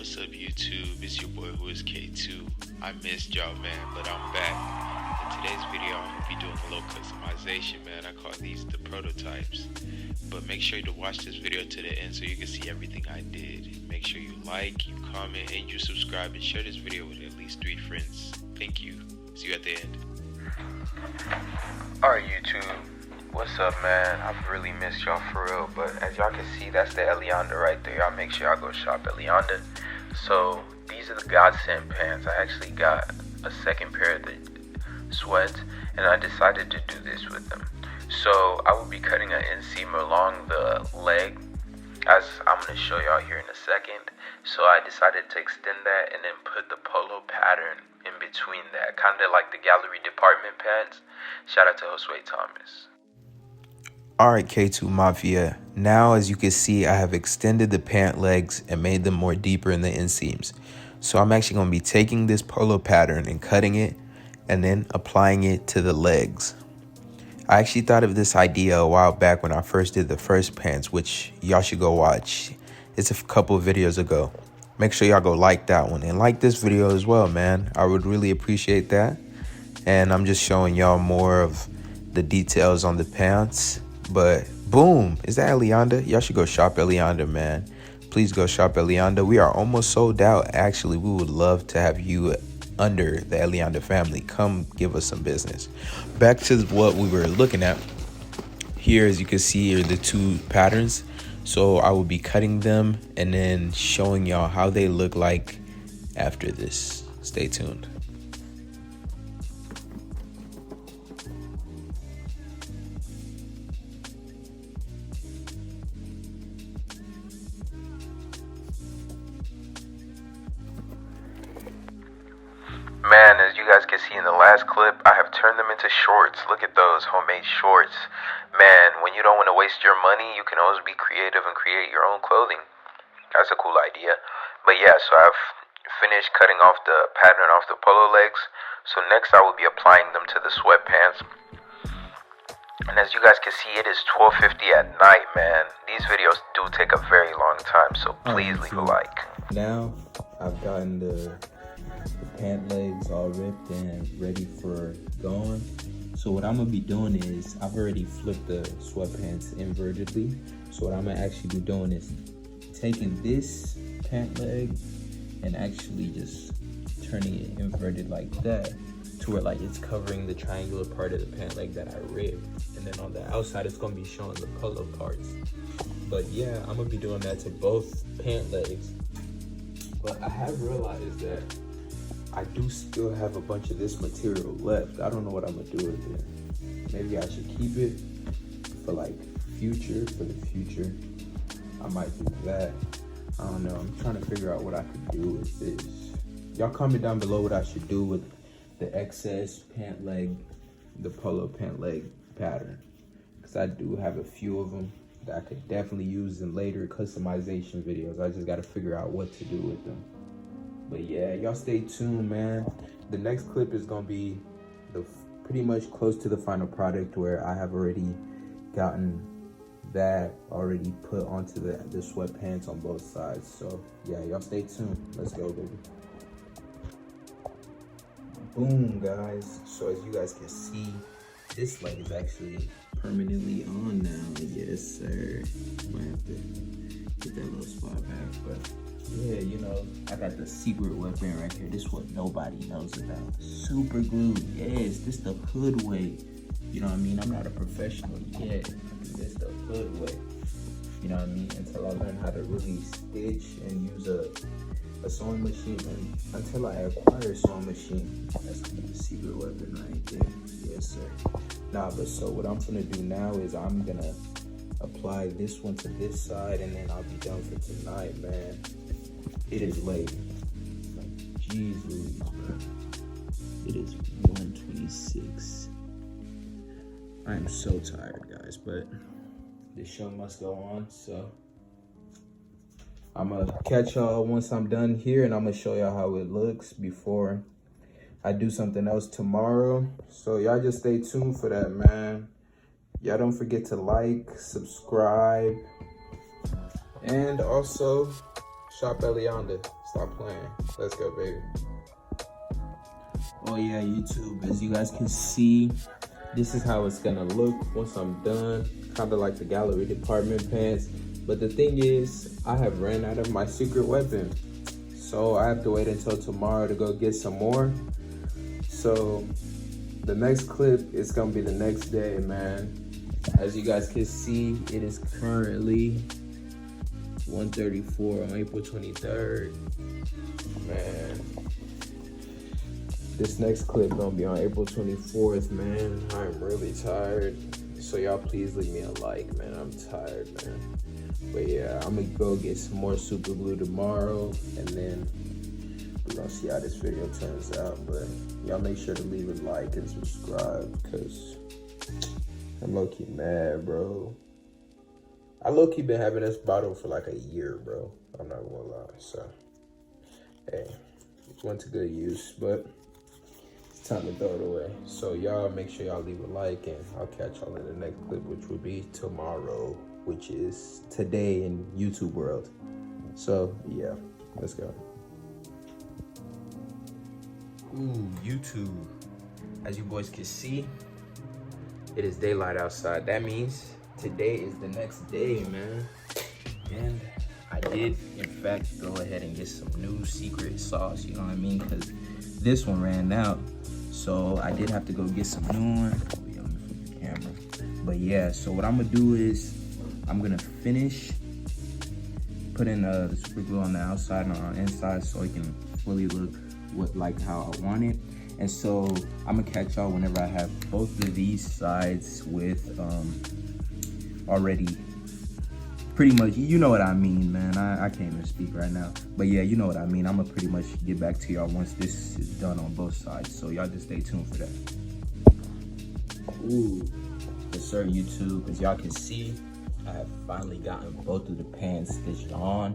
What's up, YouTube? It's your boy who is K2. I missed y'all, man, but I'm back. In today's video, I'm gonna be doing a little customization, man. I call these the prototypes. But make sure to watch this video to the end so you can see everything I did. Make sure you like, you comment, and you subscribe, and share this video with at least 3 friends. Thank you. See you at the end. Alright, YouTube. What's up, man? I've really missed y'all for real, but as y'all can see, that's the Elianda right there. Y'all make sure y'all go shop Elianda. So these are the godsend pants. I actually got a second pair of the sweats, and I decided to do this with them. So I will be cutting an inseam along the leg, as I'm going to show y'all here in a second. So I decided to extend that and then put the polo pattern in between that, kind of like the gallery department pants. Shout out to Josue Thomas. Alright, K2 Mafia, now as you can see, I have extended the pant legs and made them more deeper in the inseams. So I'm actually going to be taking this polo pattern and cutting it and then applying it to the legs. I actually thought of this idea a while back when I first did the first pants, which y'all should go watch. It's a couple of videos ago. Make sure y'all go like that one and like this video as well, man. I would really appreciate that. And I'm just showing y'all more of the details on the pants. But boom, is that Elianda? Y'all should go shop Elianda, man. Please go shop Elianda. We are almost sold out. Actually, we would love to have you under the Elianda family. Come give us some business. Back to what we were looking at. Here, as you can see, are the 2 patterns. So I will be cutting them and then showing y'all how they look like after this. Stay tuned. Man, as you guys can see in the last clip, I have turned them into shorts. Look at those homemade shorts. Man, when you don't want to waste your money, you can always be creative and create your own clothing. That's a cool idea. But yeah, so I've finished cutting off the pattern off the polo legs. So next I will be applying them to the sweatpants. And as you guys can see, it is 12:50 at night, man. These videos do take a very long time, so please leave a like. Now I've gotten the pant legs all ripped and ready for going. So what I'm gonna be doing is I've already flipped the sweatpants invertedly. So what I'm gonna actually be doing is taking this pant leg and actually just turning it inverted like that to where like it's covering the triangular part of the pant leg that I ripped, and then on the outside it's gonna be showing the polo parts. But yeah, I'm gonna be doing that to both pant legs. But I have realized that I do still have a bunch of this material left. I don't know what I'm gonna do with it. Maybe I should keep it for like for the future. I might do that. I don't know. I'm trying to figure out what I could do with this. Y'all comment down below what I should do with the excess pant leg, the polo pant leg pattern. Because I do have a few of them that I could definitely use in later customization videos. I just gotta figure out what to do with them. But yeah, y'all stay tuned, man. The next clip is gonna be pretty much close to the final product, where I have already gotten that already put onto the sweatpants on both sides. So yeah, y'all stay tuned. Let's go, baby. Boom, guys. So as you guys can see, this leg is actually permanently on now. Yes, sir. Might have to get that little spot back, but yeah, you know, I got the secret weapon right here. This is what nobody knows about. Super glue. Yes, this the hood way. You know what I mean? I'm not a professional yet. This the hood way. You know what I mean? Until I learn how to really stitch and use a sewing machine, and until I acquire a sewing machine. That's gonna be the secret weapon right there. Yes, sir. Nah, but so what I'm gonna do now is I'm gonna apply this one to this side, and then I'll be done for tonight, man. It is late. Like, jeez Louise, bro. It is 1:26. I am so tired, guys, but the show must go on, so I'm gonna catch y'all once I'm done here, and I'm gonna show y'all how it looks before I do something else tomorrow. So y'all just stay tuned for that, man. Y'all don't forget to like, subscribe, and also shop Elianda. Stop playing. Let's go, baby. Oh yeah, YouTube, as you guys can see, this is how it's gonna look once I'm done. Kind of like the gallery department pants. But the thing is, I have ran out of my secret weapon. So I have to wait until tomorrow to go get some more. So the next clip is gonna be the next day, man. As you guys can see, it is currently 1:34 on April 23rd. Man, this next clip gonna be on April 24th, man. I'm really tired. So y'all please leave me a like, man. I'm tired, man. But yeah, I'm gonna go get some more super glue tomorrow, and then we're gonna see how this video turns out. But y'all make sure to leave a like and subscribe, because I'm low-key mad, bro. I low-key been having this bottle for like a year, bro. I'm not gonna lie. So, hey, it went to good use, but it's time to throw it away. So y'all make sure y'all leave a like, and I'll catch y'all in the next clip, which will be tomorrow, which is today in YouTube world. So yeah, let's go. Ooh, YouTube. As you boys can see, it is daylight outside. That means today is the next day, man. And I did, in fact, go ahead and get some new secret sauce, you know what I mean? Because this one ran out. So I did have to go get some new one. Wait, let me flip the camera. But yeah, so what I'm gonna do is I'm gonna finish putting the super glue on the outside and on the inside so it can fully look like how I want it. And so I'm gonna catch y'all whenever I have both of these sides with already pretty much, you know what I mean, man. I can't even speak right now, but yeah, you know what I mean. I'm gonna pretty much get back to y'all once this is done on both sides, so y'all just stay tuned for that. Ooh, yes sir, YouTube. As y'all can see, I have finally gotten both of the pants stitched on.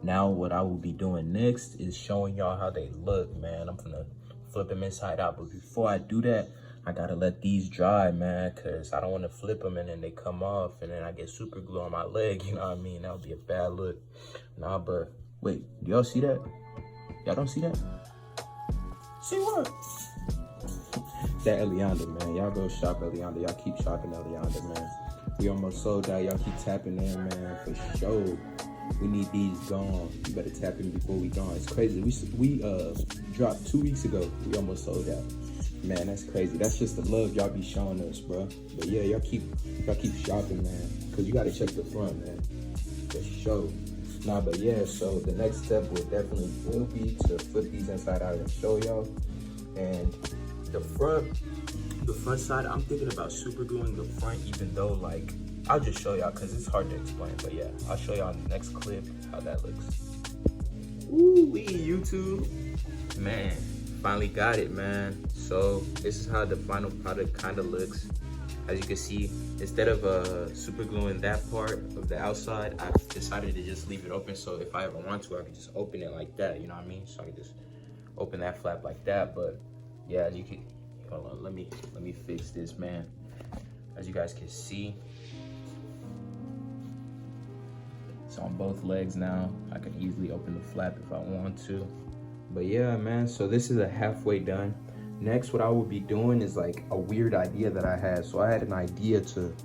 Now what I will be doing next is showing y'all how they look, man. I'm gonna flip them inside out, but before I do that, I gotta let these dry, man, because I don't want to flip them and then they come off and then I get super glue on my leg, you know what I mean? That would be a bad look. Nah, but wait, do y'all see that? Y'all don't see that? See what? That Elianda, man. Y'all go shop Elianda. Y'all keep shopping Elianda, man. We almost sold out. Y'all keep tapping in, man, for sure. We need these gone. You better tap in before we gone. It's crazy. We dropped 2 weeks ago. We almost sold out. Man, that's crazy. That's just the love y'all be showing us, bro. But yeah, y'all keep shopping, man. Cause you gotta check the front, man. For sure. Nah, but yeah, so the next step will be to flip these inside out and show y'all. And the front side, I'm thinking about super gluing the front, even though like, I'll just show y'all because it's hard to explain. But yeah, I'll show y'all in the next clip how that looks. Ooh-wee, YouTube. Man, finally got it, man. So this is how the final product kind of looks. As you can see, instead of super gluing that part of the outside, I've decided to just leave it open. So if I ever want to, I can just open it like that, you know what I mean? So I can just open that flap like that. But yeah, as you can, hold on, let me fix this, man. As you guys can see, it's on both legs now. I can easily open the flap if I want to. But yeah, man, so this is a halfway done. Next, what I will be doing is like a weird idea that I had. So I had an idea to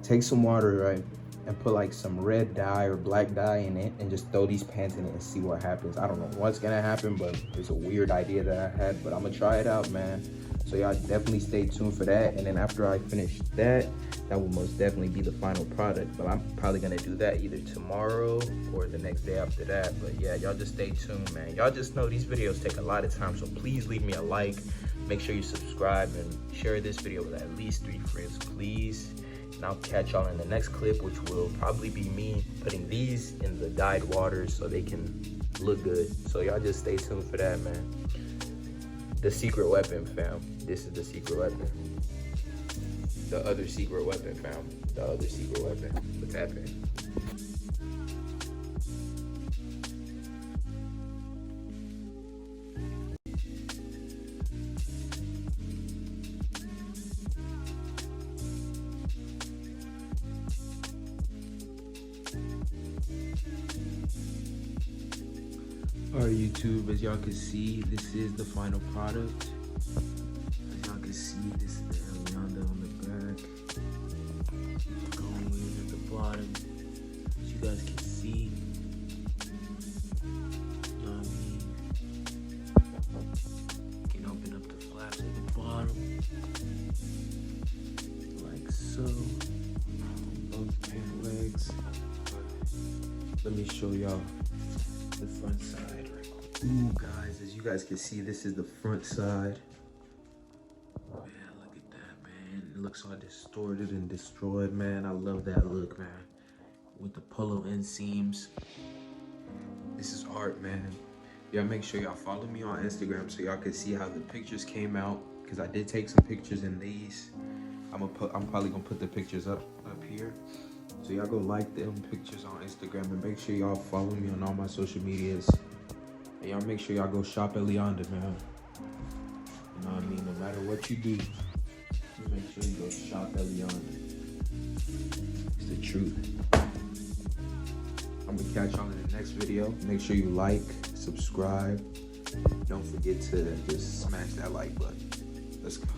take some water, right, and put like some red dye or black dye in it and just throw these pants in it and see what happens. I don't know what's gonna happen, but it's a weird idea that I had, but I'm gonna try it out, man. So y'all definitely stay tuned for that. And then after I finish that, that will most definitely be the final product. But I'm probably gonna do that either tomorrow or the next day after that. But yeah, y'all just stay tuned, man. Y'all just know these videos take a lot of time, so please leave me a like. Make sure you subscribe and share this video with at least 3 friends, please. And I'll catch y'all in the next clip, which will probably be me putting these in the dyed water so they can look good. So y'all just stay tuned for that, man. The secret weapon, fam. This is the secret weapon. The other secret weapon, fam. The other secret weapon. What's happening? Alright, YouTube, as y'all can see, this is the final product. As y'all can see, this is the Elianda on the back. Going in at the bottom. As you guys can see. You know what I mean? You can open up the flaps at the bottom. Like so. Both pant legs. Let me show y'all the front side right quick. Ooh, guys, as you guys can see, this is the front side. Man, look at that, man. It looks all distorted and destroyed, man. I love that look, man. With the polo inseams. This is art, man. Y'all make sure y'all follow me on Instagram so y'all can see how the pictures came out. Because I did take some pictures in these. I'm probably gonna put the pictures up here. So y'all go like them pictures on Instagram and make sure y'all follow me on all my social medias. And y'all make sure y'all go shop Elianda, man. You know what I mean? No matter what you do, make sure you go shop Elianda. It's the truth. I'm gonna catch y'all in the next video. Make sure you like, subscribe. Don't forget to just smash that like button. Let's go.